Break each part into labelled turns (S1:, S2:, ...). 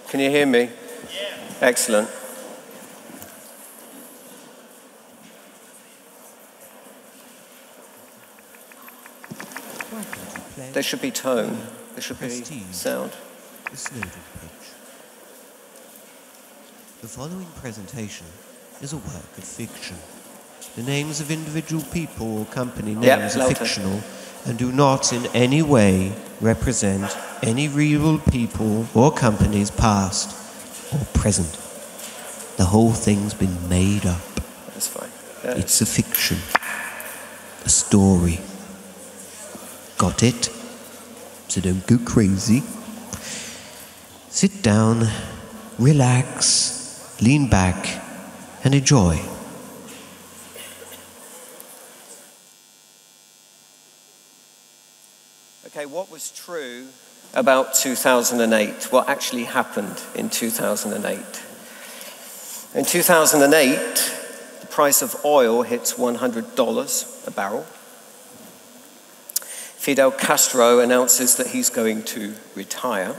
S1: Can you hear me? Yeah. Excellent. There should be tone. There should be sound.
S2: The Snowden Pitch. The following presentation is a work of fiction. The names of individual people or company names are fictional and do not in any way represent any real people or companies past or present. The whole thing's been made up.
S1: That's fine.
S2: It's a fiction. A story. Got it? So don't go crazy. Sit down, relax, lean back, and enjoy.
S1: Okay, what was true about 2008? What actually happened in 2008? In 2008, the price of oil hits $100 a barrel. Fidel Castro announces that he's going to retire.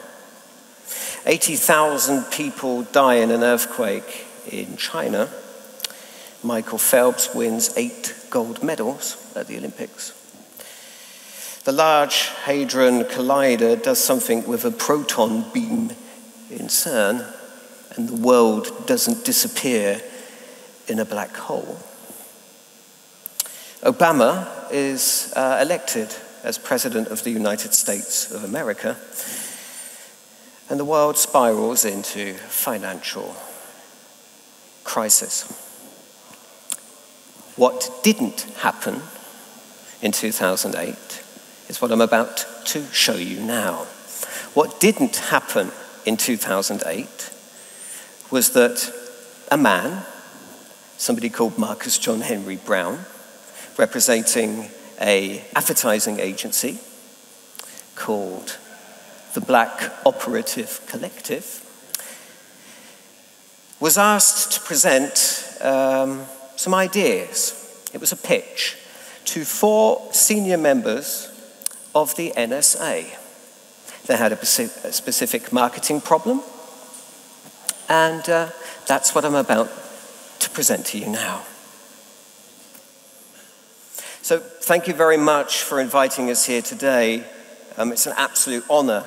S1: 80,000 people die in an earthquake in China. Michael Phelps wins 8 gold medals at the Olympics. The Large Hadron Collider does something with a proton beam in CERN, and the world doesn't disappear in a black hole. Obama is elected as President of the United States of America, and the world spirals into financial crisis. What didn't happen in 2008 is what I'm about to show you now. What didn't happen in 2008 was that a man, somebody called Marcus John Henry Brown, representing an advertising agency called the Black Operative Collective, was asked to present some ideas. It was a pitch to 4 senior members of the NSA. They had a specific marketing problem, and that's what I'm about to present to you now. So thank you very much for inviting us here today. It's an absolute honor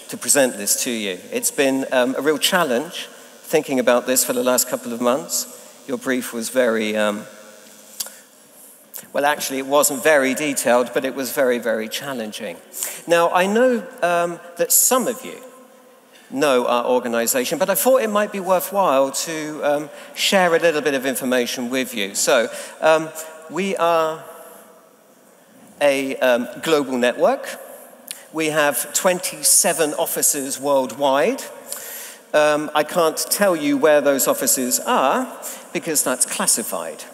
S1: to present this to you. It's been a real challenge thinking about this for the last couple of months. Your brief was very, well, actually, it wasn't very detailed, but it was very, very challenging. Now, I know that some of you know our organization, but I thought it might be worthwhile to share a little bit of information with you. So, we are a global network. We have 27 offices worldwide. I can't tell you where those offices are because that's classified.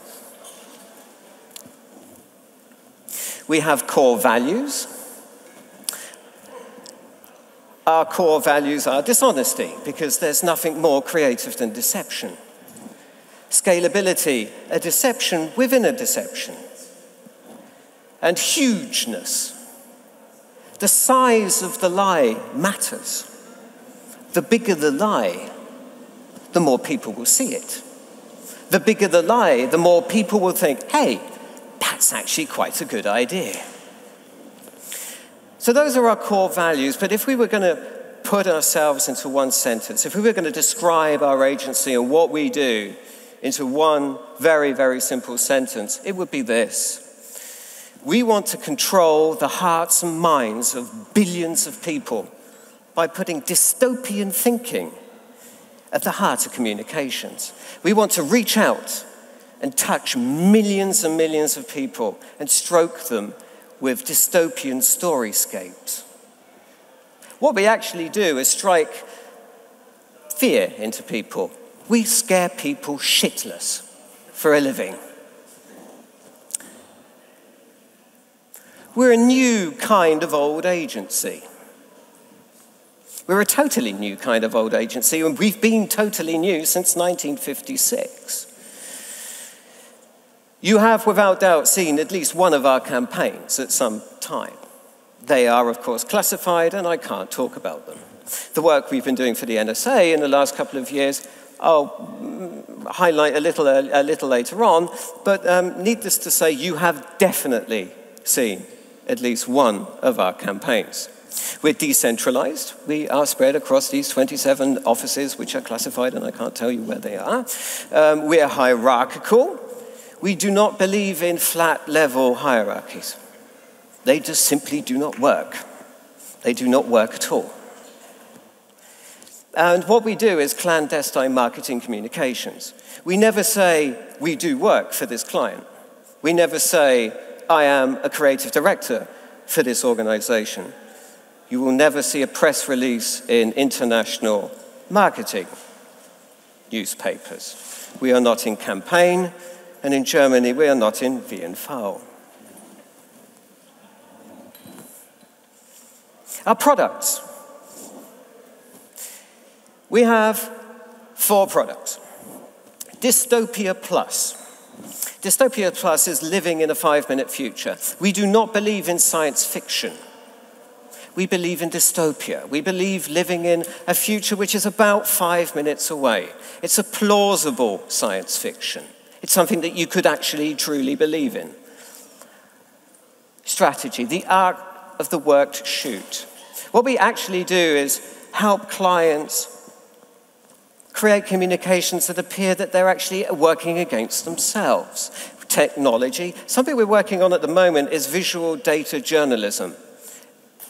S1: We have core values. Our core values are dishonesty, because there's nothing more creative than deception. Scalability, a deception within a deception. And hugeness. The size of the lie matters. The bigger the lie, the more people will see it. The bigger the lie, the more people will think, hey, that's actually quite a good idea. So those are our core values, but if we were going to put ourselves into one sentence, if we were going to describe our agency and what we do into one very, very simple sentence, it would be this. We want to control the hearts and minds of billions of people by putting dystopian thinking at the heart of communications. We want to reach out and touch millions and millions of people and stroke them with dystopian storyscapes. What we actually do is strike fear into people. We scare people shitless for a living. We're a new kind of old agency. We're a totally new kind of old agency, and we've been totally new since 1956. You have, without doubt, seen at least one of our campaigns at some time. They are, of course, classified, and I can't talk about them. The work we've been doing for the NSA in the last couple of years, I'll highlight a little later on, but needless to say, you have definitely seen at least one of our campaigns. We're decentralized. We are spread across these 27 offices, which are classified, and I can't tell you where they are. We are hierarchical. We do not believe in flat-level hierarchies. They just simply do not work. They do not work at all. And what we do is clandestine marketing communications. We never say, we do work for this client. We never say, I am a creative director for this organization. You will never see a press release in international marketing newspapers. We are not in campaign, and in Germany, we are not in V&V. Our products. We have 4 products. Dystopia Plus. Dystopia Plus is living in a 5-minute future. We do not believe in science fiction. We believe in dystopia. We believe living in a future which is about 5 minutes away. It's a plausible science fiction. It's something that you could actually truly believe in. Strategy, the art of the worked shoot. What we actually do is help clients create communications that appear that they're actually working against themselves. Technology. Something we're working on at the moment is visual data journalism.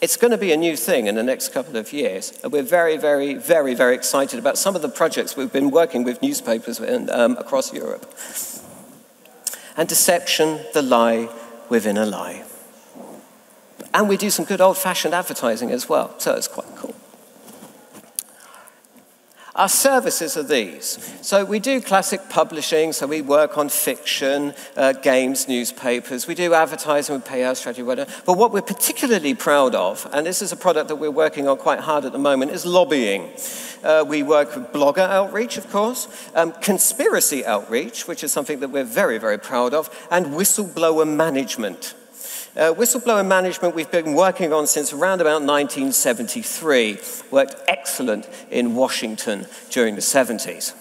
S1: It's going to be a new thing in the next couple of years. And we're very, very, very, very excited about some of the projects we've been working with newspapers across Europe. And deception, the lie within a lie. And we do some good old-fashioned advertising as well, so it's quite cool. Our services are these. So we do classic publishing, so we work on fiction, games, newspapers. We do advertising, we pay our strategy, whatever. But what we're particularly proud of, and this is a product that we're working on quite hard at the moment, is lobbying. We work with blogger outreach, of course, conspiracy outreach, which is something that we're very, very proud of, and whistleblower management. Whistleblower management we've been working on since around about 1973. Worked excellent in Washington during the 70s.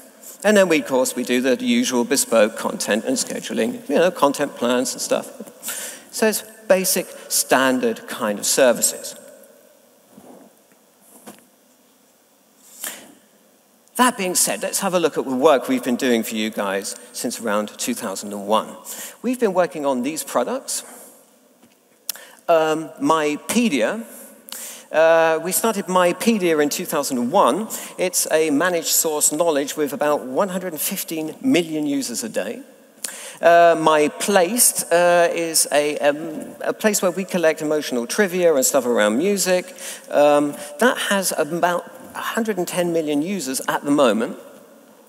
S1: And then we, of course, we do the usual bespoke content and scheduling, content plans and stuff. So it's basic, standard kind of services. That being said, let's have a look at the work we've been doing for you guys since around 2001. We've been working on these products. Mypedia. We started Mypedia in 2001. It's a managed source knowledge with about 115 million users a day. MyPlaced is a place where we collect emotional trivia and stuff around music. That has about 110 million users at the moment.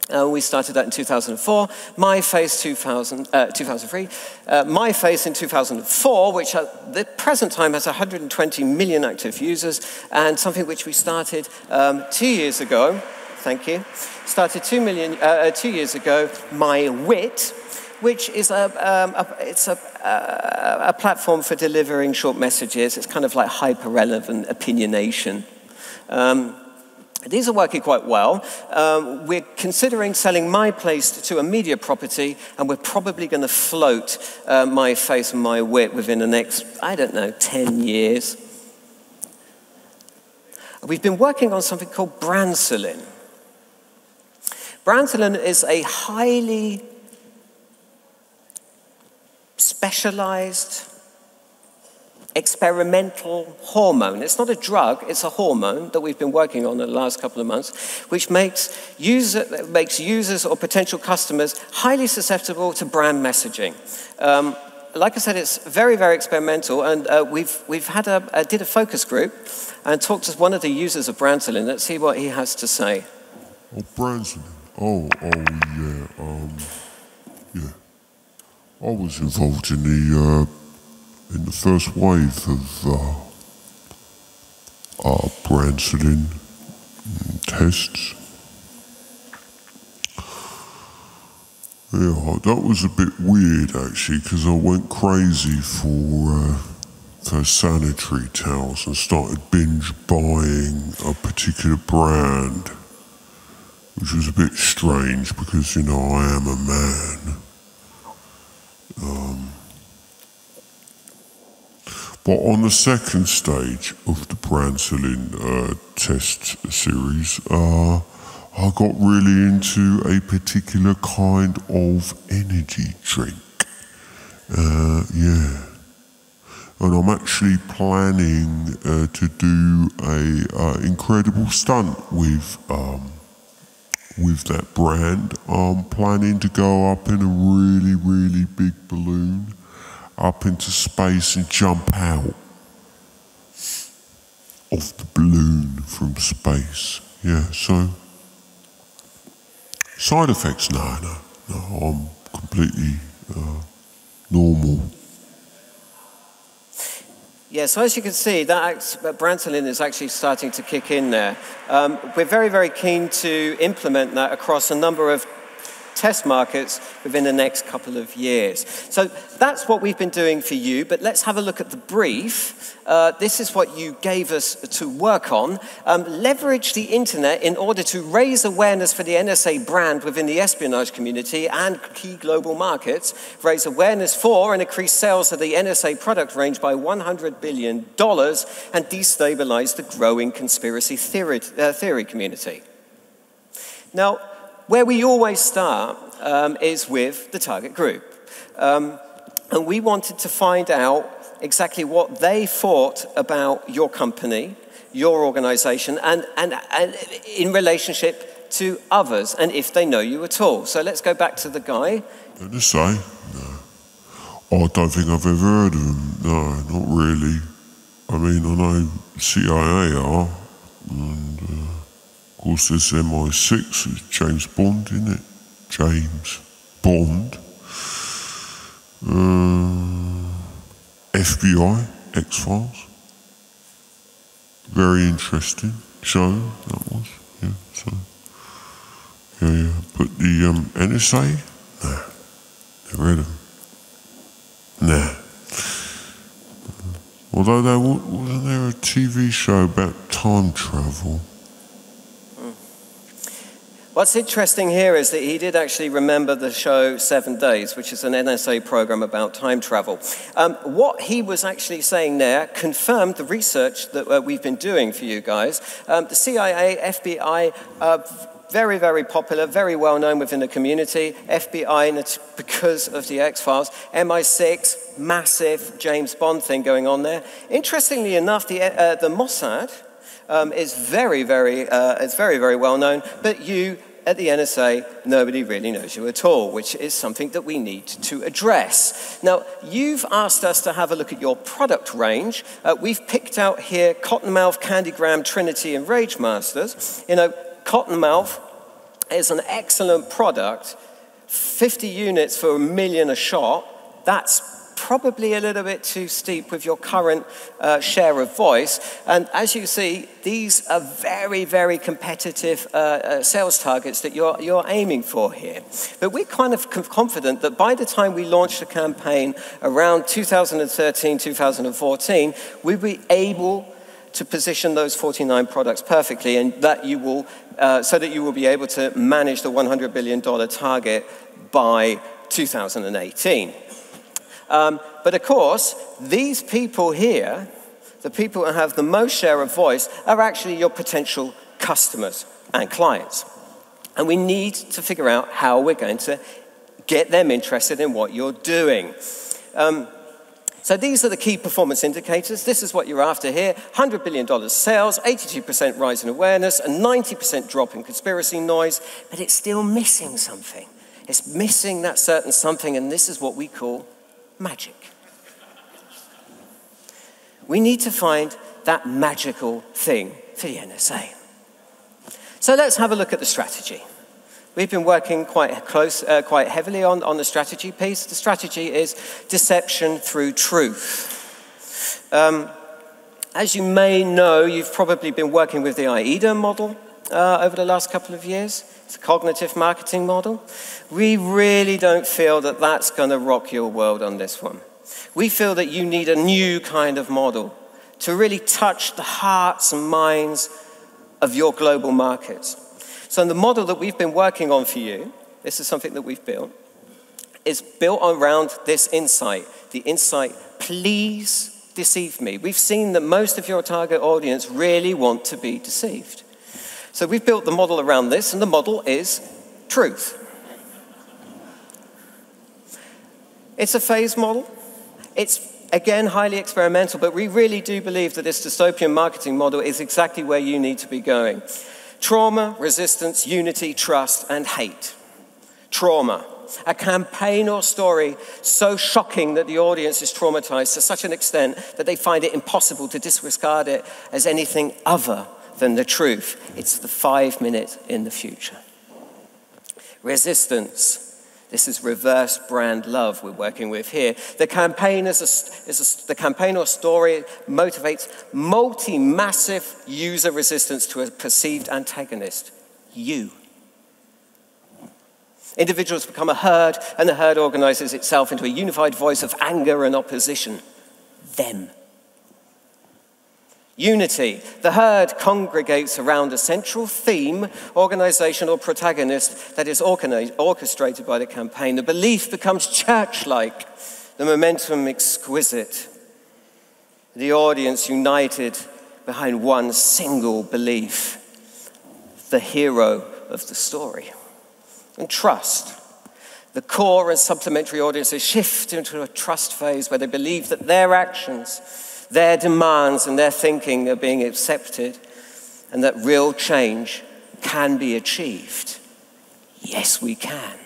S1: We started that in 2004. MyFace 2003. MyFace in 2004, which at the present time has 120 million active users, and something which we started 2 years ago. Thank you. Started 2 years ago. MyWit, which is a platform for delivering short messages. It's kind of like hyper-relevant opinionation. These are working quite well. We're considering selling MyPlaced to a media property, and we're probably going to float MyFace and MyWit within the next, 10 years. We've been working on something called Branson. Branson is a highly specialized experimental hormone. It's not a drug, it's a hormone that we've been working on in the last couple of months, which makes users or potential customers highly susceptible to brand messaging. Like I said, it's very, very experimental, and we've had did a focus group and talked to one of the users of Branson. Let's see what he has to say.
S3: Oh, Branson. Yeah. I was involved in the first wave of Branson tests. Yeah, that was a bit weird actually, because I went crazy for for sanitary towels and started binge buying a particular brand, which was a bit strange because, you know, I am a man. But on the second stage of the Branson test series, I got really into a particular kind of energy drink. Yeah. And I'm actually planning to do a incredible stunt with that brand. I'm planning to go up in a really, really big balloon up into space and jump out of the balloon from space. Yeah, so side effects, no, I'm completely normal.
S1: Yeah, so as you can see, that Branson is actually starting to kick in there. We're very, very keen to implement that across a number of test markets within the next couple of years. So that's what we've been doing for you, but let's have a look at the brief. This is what you gave us to work on. Leverage the internet in order to raise awareness for the NSA brand within the espionage community and key global markets, raise awareness for and increase sales of the NSA product range by $100 billion and destabilize the growing conspiracy theory community. Now, where we always start is with the target group. And we wanted to find out exactly what they thought about your company, your organization, and in relationship to others, and if they know you at all. So let's go back to the guy.
S3: NSA? No. I don't think I've ever heard of them. No, not really. I mean, I know CIA are, and of course there's MI6, it's James Bond, isn't it? James Bond. FBI, X-Files. Very interesting show, that was. Yeah, so. Yeah. But the NSA? Nah, never heard of them. Nah. Although wasn't there a TV show about time travel?
S1: What's interesting here is that he did actually remember the show 7 Days, which is an NSA program about time travel. What he was actually saying there confirmed the research that we've been doing for you guys. The CIA, FBI, very, very popular, very well known within the community. FBI, and it's because of the X-Files. MI6, massive James Bond thing going on there. Interestingly enough, the Mossad is very, very well known, but you at the NSA, nobody really knows you at all, which is something that we need to address. Now, you've asked us to have a look at your product range. We've picked out here Cottonmouth, Candygram, Trinity, and Rage Masters. You know, Cottonmouth is an excellent product, 50 units for $1 million a shot. That's probably a little bit too steep with your current share of voice. And as you see, these are very, very competitive sales targets that you're aiming for here. But we're kind of confident that by the time we launch the campaign around 2013, 2014, we'll be able to position those 49 products perfectly, and that you will, so that you will be able to manage the $100 billion target by 2018. But of course, these people here, the people who have the most share of voice, are actually your potential customers and clients. And we need to figure out how we're going to get them interested in what you're doing. So these are the key performance indicators. This is what you're after here. $100 billion sales, 82% rise in awareness, a 90% drop in conspiracy noise, but it's still missing something. It's missing that certain something, and this is what we call magic. We need to find that magical thing for the NSA. So let's have a look at the strategy. We've been working quite heavily on the strategy piece. The strategy is deception through truth. As you may know, you've probably been working with the AIDA model over the last couple of years. It's a cognitive marketing model. We really don't feel that that's going to rock your world on this one. We feel that you need a new kind of model to really touch the hearts and minds of your global markets. So the model that we've been working on for you, this is something that we've built, is built around this insight. The insight, please deceive me. We've seen that most of your target audience really want to be deceived. So we've built the model around this, and the model is truth. It's a phase model. It's, again, highly experimental, but we really do believe that this dystopian marketing model is exactly where you need to be going. Trauma, resistance, unity, trust, and hate. Trauma. A campaign or story so shocking that the audience is traumatized to such an extent that they find it impossible to disregard it as anything other than the truth. It's the 5 minute in the future. Resistance. This is reverse brand love we're working with here. The campaign the campaign or story motivates massive user resistance to a perceived antagonist. You. Individuals become a herd, and the herd organizes itself into a unified voice of anger and opposition. Them. Unity. The herd congregates around a central theme, organization, or protagonist that is orchestrated by the campaign. The belief becomes church-like, the momentum exquisite. The audience united behind one single belief, the hero of the story. And trust. The core and supplementary audiences shift into a trust phase where they believe that their actions, their demands, and their thinking are being accepted, and that real change can be achieved. Yes, we can.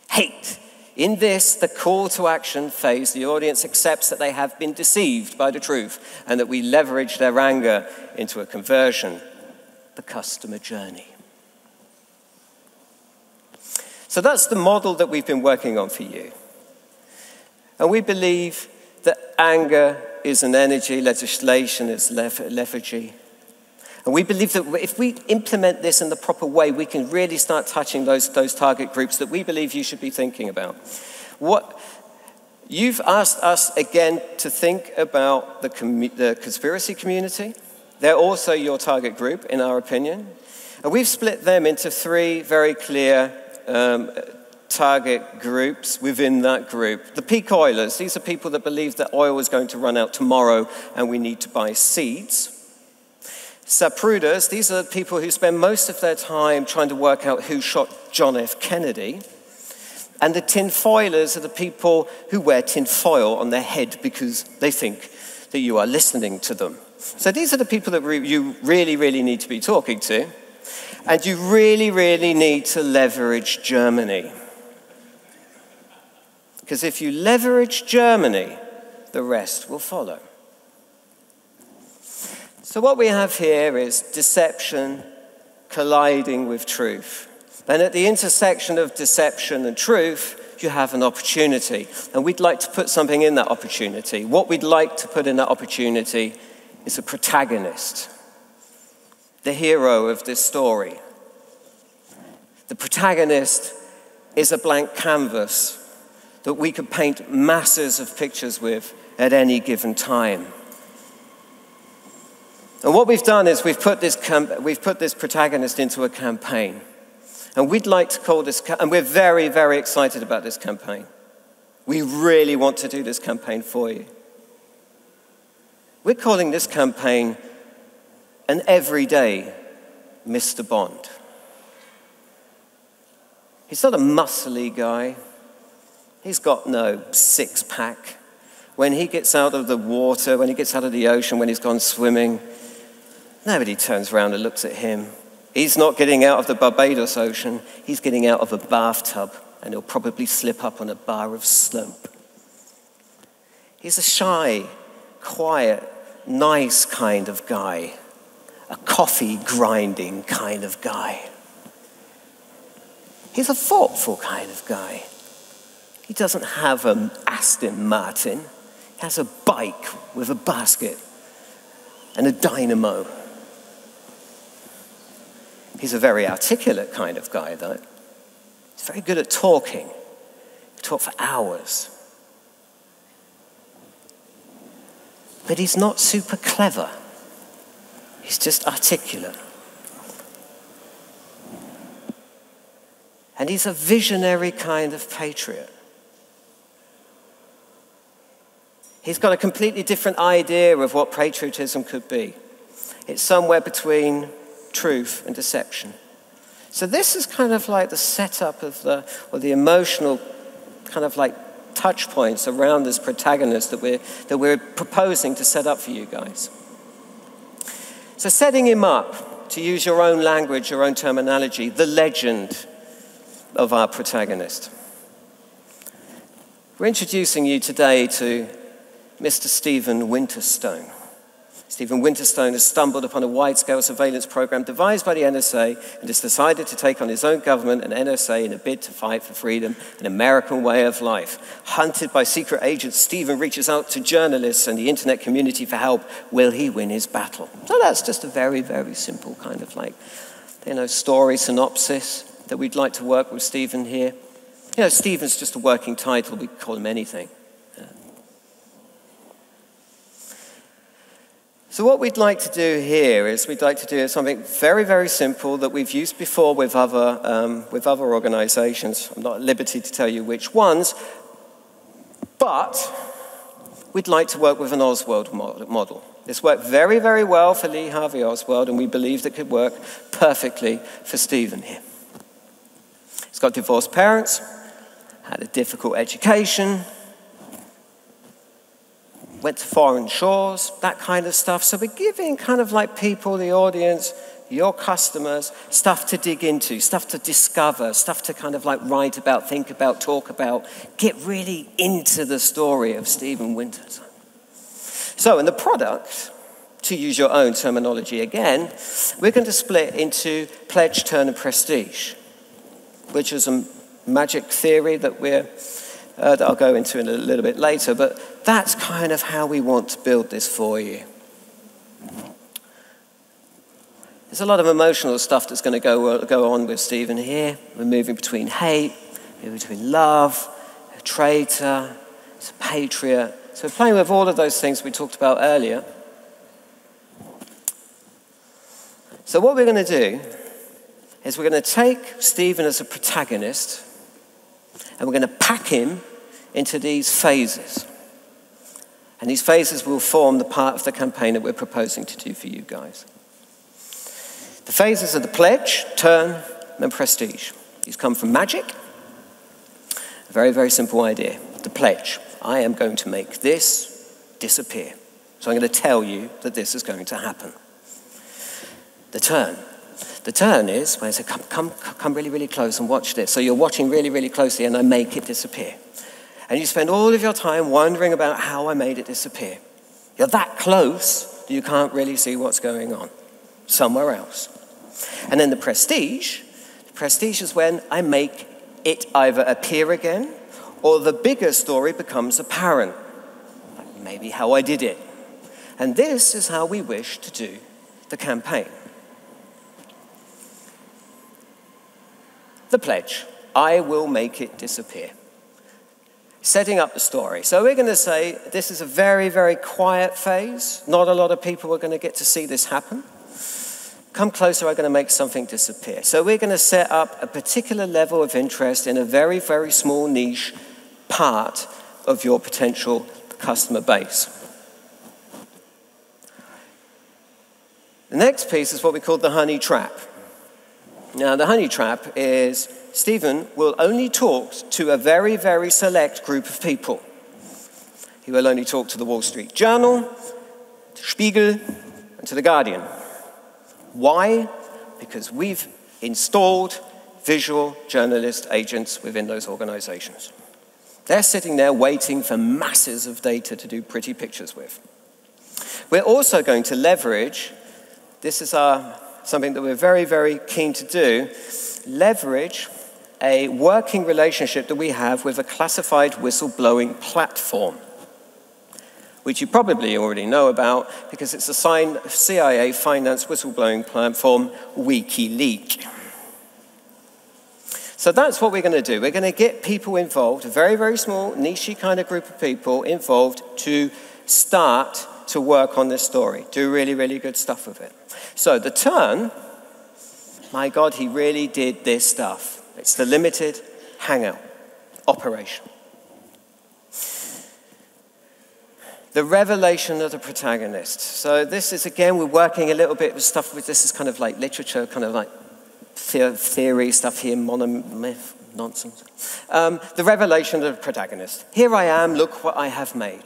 S1: Hate. In this, the call to action phase, the audience accepts that they have been deceived by the truth and that we leverage their anger into a conversion, the customer journey. So that's the model that we've been working on for you. And we believe that anger is an energy, legislation is lethargy. And we believe that if we implement this in the proper way, we can really start touching those target groups that we believe you should be thinking about. You've asked us again to think about the conspiracy community. They're also your target group, in our opinion. And we've split them into 3 very clear target groups within that group. The peak oilers, these are people that believe that oil is going to run out tomorrow and we need to buy seeds. Sapruders, these are people who spend most of their time trying to work out who shot John F. Kennedy. And the tinfoilers are the people who wear tinfoil on their head because they think that you are listening to them. So these are the people that you really, really need to be talking to. And you really, really need to leverage Germany. Because if you leverage Germany, the rest will follow. So what we have here is deception colliding with truth. Then at the intersection of deception and truth, you have an opportunity. And we'd like to put something in that opportunity. What we'd like to put in that opportunity is a protagonist. The hero of this story. The protagonist is a blank canvas that we could paint masses of pictures with at any given time. And what we've done is we've put this protagonist into a campaign. And we'd like to call this, and we're very, very excited about this campaign. We really want to do this campaign for you. We're calling this campaign an everyday Mr. Bond. He's not a muscly guy. He's got no six-pack. When he gets out of the water, when he gets out of the ocean, when he's gone swimming, nobody turns around and looks at him. He's not getting out of the Barbados Ocean. He's getting out of a bathtub, and he'll probably slip up on a bar of soap. He's a shy, quiet, nice kind of guy. A coffee-grinding kind of guy. He's a thoughtful kind of guy. He doesn't have an Aston Martin. He has a bike with a basket and a dynamo. He's a very articulate kind of guy, though. He's very good at talking. He talks for hours. but he's not super clever. He's just articulate. And he's a visionary kind of patriot. He's got a completely different idea of what patriotism could be. It's somewhere between truth and deception. So this is kind of like the setup of the emotional kind of like touch points around this protagonist that we're proposing to set up for you guys. So setting him up, to use your own language, your own terminology, the legend of our protagonist. We're introducing you today to Mr. Stephen Winterstone. Stephen Winterstone has stumbled upon a wide-scale surveillance program devised by the NSA and has decided to take on his own government and NSA in a bid to fight for freedom, an American way of life. Hunted by secret agents, Stephen reaches out to journalists and the internet community for help. Will he win his battle? So that's just a very, very simple kind of like, story synopsis that we'd like to work with Stephen here. Stephen's just a working title. We could call him anything. So what we'd like to do here is we'd like to do something very, very simple that we've used before with other organizations. I'm not at liberty to tell you which ones, but we'd like to work with an Oswald model. This worked very, very well for Lee Harvey Oswald, and we believe it could work perfectly for Stephen here. He's got divorced parents, had a difficult education, went to foreign shores, that kind of stuff. So we're giving kind of like people, the audience, your customers, stuff to dig into, stuff to discover, stuff to kind of like write about, think about, talk about, get really into the story of Stephen Winterstone. So in the product, to use your own terminology again, we're going to split into pledge, turn, and prestige, which is a magic theory that that I'll go into in a little bit later, but that's kind of how we want to build this for you. There's a lot of emotional stuff that's going to go on with Stephen here. We're moving between hate, moving between love, a traitor, it's a patriot. So we're playing with all of those things we talked about earlier. So what we're going to do is we're going to take Stephen as a protagonist and we're going to pack him into these phases. And these phases will form the part of the campaign that we're proposing to do for you guys. The phases are the pledge, turn, and prestige. These come from magic. A very, very simple idea. The pledge. I am going to make this disappear. So I'm going to tell you that this is going to happen. The turn. The turn is when I say, come really, really close and watch this. So you're watching really, really closely and I make it disappear. And you spend all of your time wondering about how I made it disappear. You're that close that you can't really see what's going on somewhere else. And then the prestige is when I make it either appear again or the bigger story becomes apparent. Like maybe how I did it. And this is how we wish to do the campaign. The pledge, I will make it disappear. Setting up the story. So we're going to say this is a very, very quiet phase. Not a lot of people are going to get to see this happen. Come closer, I'm going to make something disappear. So we're going to set up a particular level of interest in a very, very small niche part of your potential customer base. The next piece is what we call the honey trap. Now, the honey trap is Stephen will only talk to a very, very select group of people. He will only talk to the Wall Street Journal, to Spiegel, and to the Guardian. Why? Because we've installed visual journalist agents within those organizations. They're sitting there waiting for masses of data to do pretty pictures with. We're also going to leverage, this is something that we're very, very keen to do, leverage a working relationship that we have with a classified whistleblowing platform, which you probably already know about because it's a CIA finance whistleblowing platform, WikiLeaks. So that's what we're going to do. We're going to get people involved, a very, very small, niche kind of group of people involved to start to work on this story, do really, really good stuff with it. So the turn, my God, he really did this stuff. It's the limited hangout operation. The revelation of the protagonist. So this is, again, we're working a little bit with stuff with, this is kind of like literature, kind of like theory stuff here, monomyth, nonsense. The revelation of the protagonist. Here I am, look what I have made.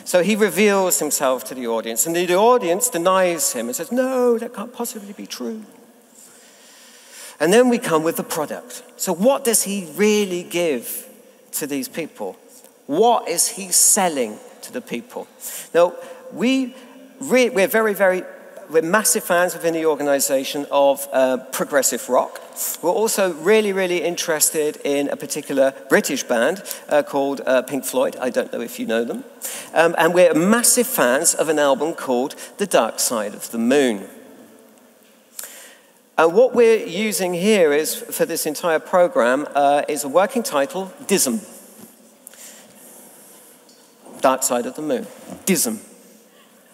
S1: So he reveals himself to the audience, and the audience denies him and says, no, that can't possibly be true. And then we come with the product. So what does he really give to these people? What is he selling to the people? Now, we're massive fans within the organization of progressive rock. We're also really, really interested in a particular British band called Pink Floyd. I don't know if you know them. And we're massive fans of an album called The Dark Side of the Moon. And what we're using here is, for this entire program, is a working title, DISM. Dark Side of the Moon. DISM.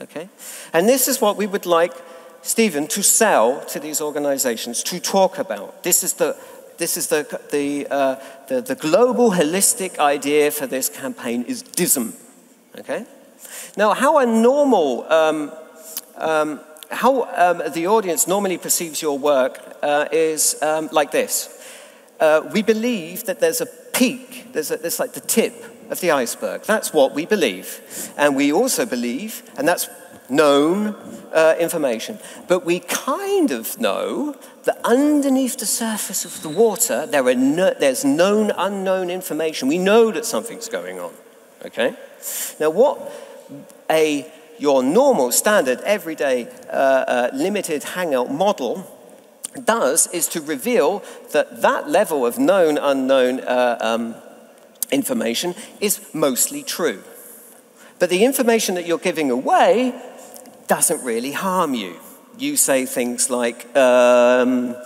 S1: Okay? And this is what we would like Stephen to sell to these organizations, to talk about. This is the global holistic idea for this campaign is DISM. Okay? Now, how a normal the audience normally perceives your work is like this. We believe that there's a peak, there's like the tip of the iceberg. That's what we believe. And we also believe, and that's known information, but we kind of know that underneath the surface of the water, there's known, unknown information. We know that something's going on, okay? Now, what your normal, standard, everyday, limited hangout model does is to reveal that level of known, unknown information is mostly true. But the information that you're giving away doesn't really harm you. You say things like, the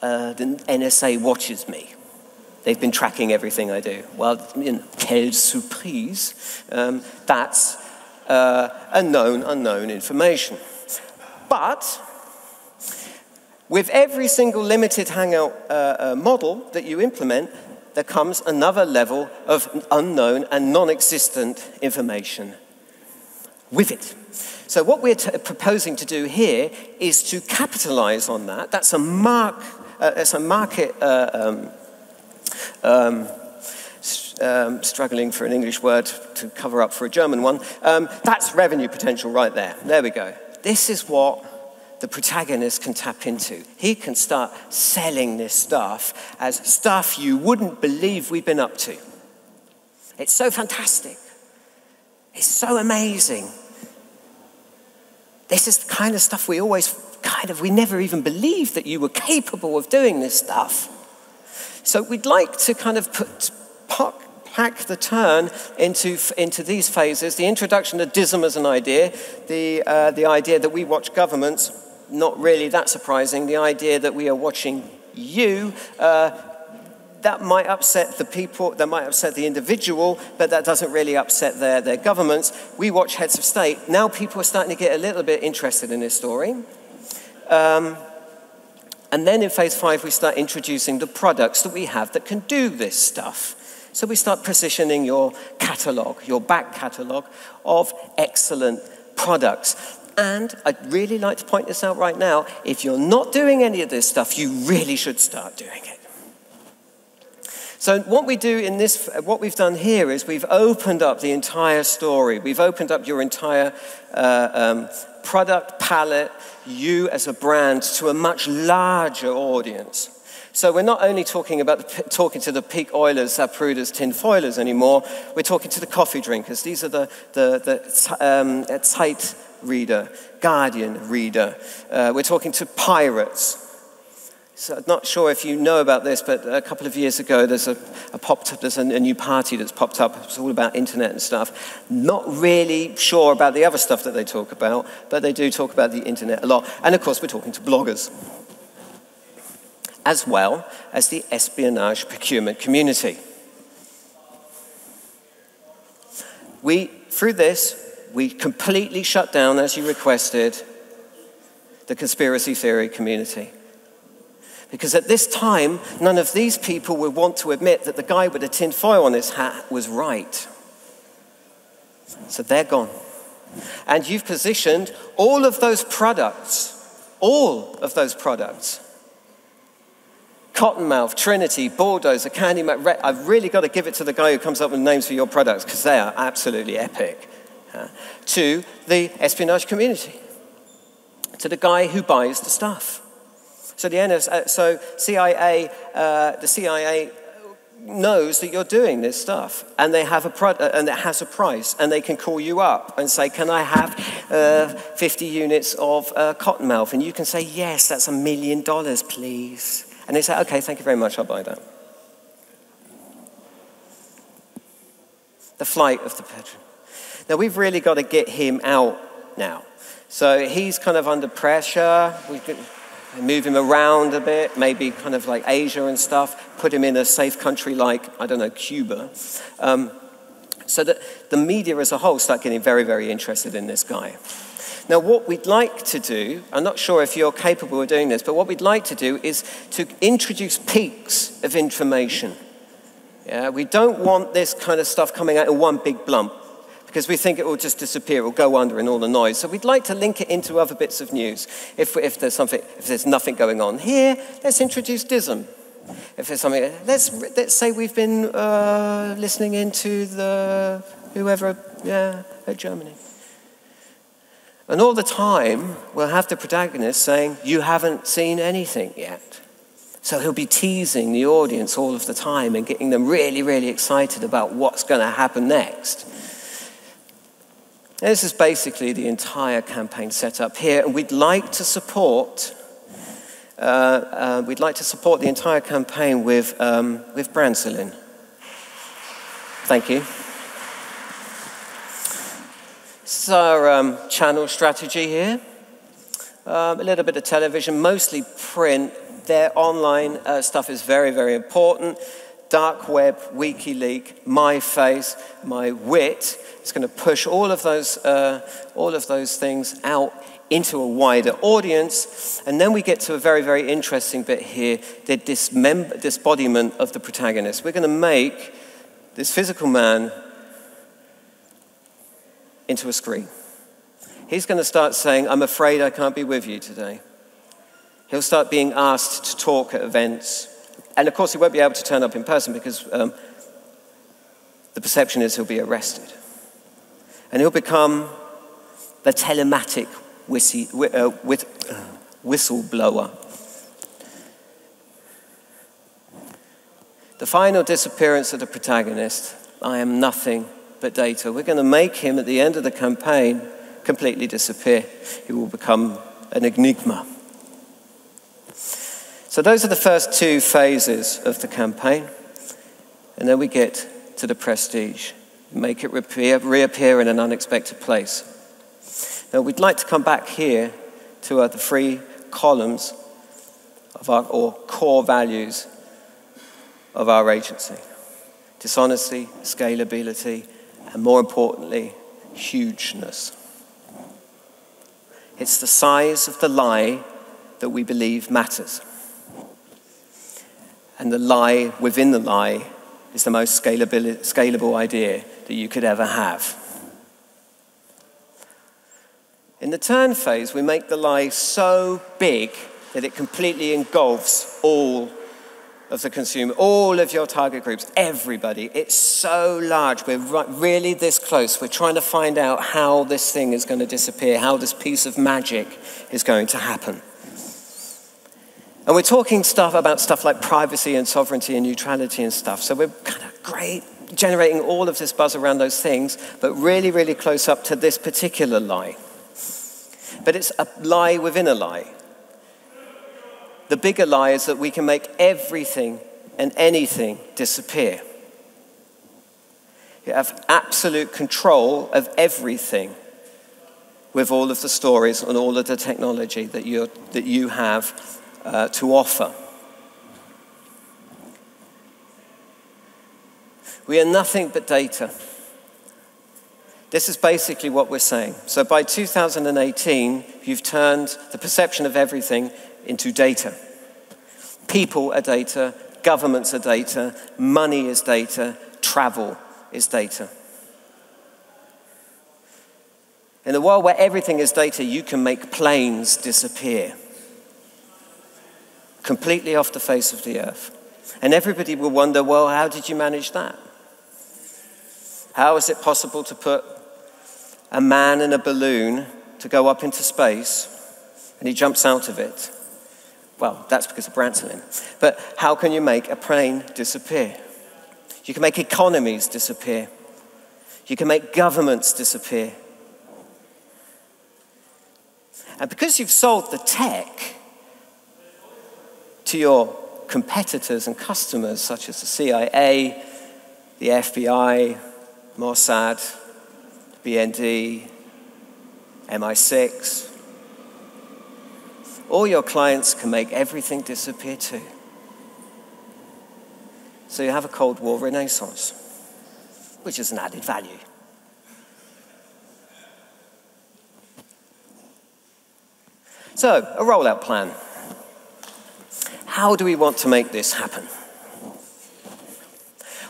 S1: NSA watches me. They've been tracking everything I do. Well, quelle surprise. That's a known, unknown information. But with every single limited hangout model that you implement, there comes another level of unknown and non-existent information with it. So what we're proposing to do here is to capitalize on that. That's a market struggling for an English word to cover up for a German one. That's revenue potential right there. There we go. This is what the protagonist can tap into. He can start selling this stuff as stuff you wouldn't believe we've been up to. It's so fantastic. It's so amazing. This is the kind of stuff we never even believed that you were capable of doing this stuff. So we'd like to kind of pack the turn into these phases. The introduction of DISM as an idea, the idea that we watch governments, not really that surprising. The idea that we are watching you, that might upset the people, that might upset the individual, but that doesn't really upset their governments. We watch heads of state. Now people are starting to get a little bit interested in this story. And then in phase 5, we start introducing the products that we have that can do this stuff. So we start positioning your catalog, your back catalog of excellent products. And I'd really like to point this out right now. If you're not doing any of this stuff, you really should start doing it. So what we do in this, what we've done here is we've opened up the entire story. We've opened up your entire product palette, you as a brand, to a much larger audience. So we're not only talking to the peak oilers, Zapruder's, tin foilers anymore. We're talking to the coffee drinkers. These are the Zeit reader, Guardian reader. We're talking to pirates. So I'm not sure if you know about this, but a couple of years ago, there's a new party that's popped up. It's all about internet and stuff. Not really sure about the other stuff that they talk about, but they do talk about the internet a lot. And of course, we're talking to bloggers, as well as the espionage procurement community. Through this, we completely shut down, as you requested, the conspiracy theory community. Because at this time, none of these people would want to admit that the guy with the tin foil on his hat was right. So they're gone. And you've positioned all of those products, Cottonmouth, Trinity, Bulldozer, Candyman, I've really got to give it to the guy who comes up with names for your products because they are absolutely epic, to the espionage community, to the guy who buys the stuff. So the CIA knows that you're doing this stuff, and they have a product, and it has a price, and they can call you up and say, "Can I have 50 units of Cottonmouth?" And you can say, "Yes, that's $1 million, please." And they say, "Okay, thank you very much, I'll buy that." The flight of the pigeon. Now we've really got to get him out now. So he's kind of under pressure. We can move him around a bit, maybe kind of like Asia and stuff, put him in a safe country like, I don't know, Cuba. So that the media as a whole start getting very, very interested in this guy. Now what we'd like to do, I'm not sure if you're capable of doing this, but what we'd like to do is to introduce peaks of information. Yeah, we don't want this kind of stuff coming out in one big lump, because we think it will just disappear, it will go under in all the noise. So we'd like to link it into other bits of news. If there's nothing going on here, let's introduce DISM. If there's something, let's say we've been listening into the whoever, at Germany. And all the time, we'll have the protagonist saying, "You haven't seen anything yet." So he'll be teasing the audience all of the time and getting them really, really excited about what's going to happen next. This is basically the entire campaign set up here, and we'd like to support the entire campaign with Branson. Thank you. This is our channel strategy here. A little bit of television, mostly print. Their online stuff is very, very important. Dark web, WikiLeaks, my face, my wit. It's going to push all of those things out into a wider audience. And then we get to a very, very interesting bit here, the disembodiment of the protagonist. We're going to make this physical man into a screen. He's going to start saying, "I'm afraid I can't be with you today." He'll start being asked to talk at events. And of course, he won't be able to turn up in person because the perception is he'll be arrested. And he'll become the telematic whistleblower. The final disappearance of the protagonist, "I am nothing but data." We're going to make him, at the end of the campaign, completely disappear. He will become an enigma. So those are the first two phases of the campaign. And then we get to the prestige. Make it reappear in an unexpected place. Now we'd like to come back here to the three columns of or core values of our agency. Dishonesty, scalability, and more importantly, hugeness. It's the size of the lie that we believe matters. And the lie within the lie is the most scalable idea that you could ever have. In the turn phase, we make the lie so big that it completely engulfs all of the consumer, all of your target groups, everybody. It's so large. We're really this close. We're trying to find out how this thing is going to disappear, how this piece of magic is going to happen. And we're talking about stuff like privacy and sovereignty and neutrality and stuff. So we're kind of great, generating all of this buzz around those things, but really, really close up to this particular lie. But it's a lie within a lie. The bigger lie is that we can make everything and anything disappear. You have absolute control of everything with all of the stories and all of the technology that you have to offer. We are nothing but data. This is basically what we're saying. So by 2018, you've turned the perception of everything into data. People are data, governments are data, money is data, travel is data. In a world where everything is data, you can make planes disappear completely off the face of the earth. And everybody will wonder, well, how did you manage that? How is it possible to put a man in a balloon to go up into space and he jumps out of it? Well, that's because of Branson. But how can you make a plane disappear? You can make economies disappear. You can make governments disappear. And because you've sold the tech to your competitors and customers, such as the CIA, the FBI, Mossad, BND, MI6, all your clients can make everything disappear too. So you have a Cold War renaissance, which is an added value. So, a rollout plan. How do we want to make this happen?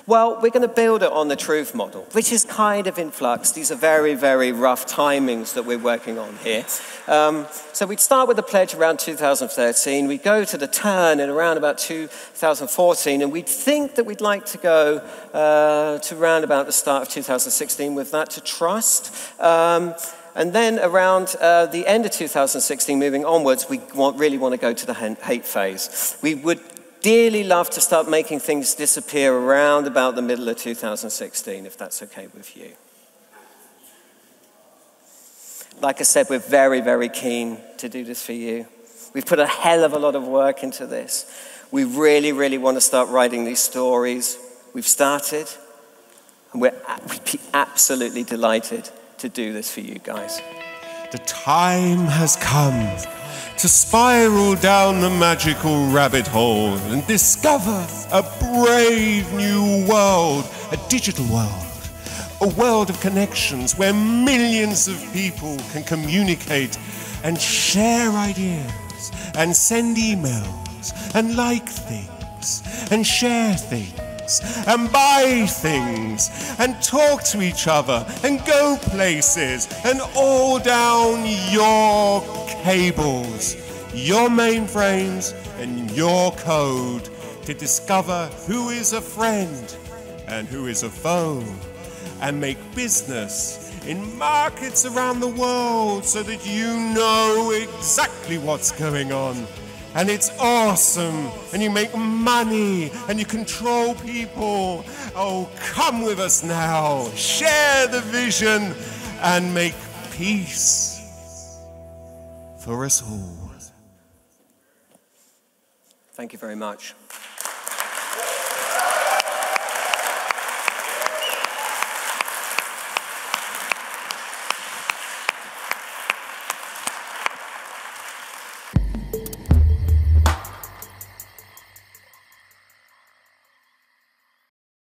S1: Well, we're going to build it on the truth model, which is kind of in flux. These are very, very rough timings that we're working on here. So we'd start with the pledge around 2013. We'd go to the turn in around about 2014, and we'd think that we'd like to go to around about the start of 2016 with that to trust. And then around the end of 2016, moving onwards, we really want to go to the hate phase. We would dearly love to start making things disappear around about the middle of 2016, if that's okay with you. Like I said, we're very, very keen to do this for you. We've put a hell of a lot of work into this. We really, really want to start writing these stories. We've started, and we'd be absolutely delighted to do this for you guys.
S4: The time has come to spiral down the magical rabbit hole and discover a brave new world, a digital world, a world of connections where millions of people can communicate and share ideas and send emails and like things and share things and buy things and talk to each other and go places and all down your cables, your mainframes and your code to discover who is a friend and who is a foe and make business in markets around the world so that you know exactly what's going on. And it's awesome, and you make money, and you control people. Oh, come with us now, share the vision, and make peace for us all.
S1: Thank you very much.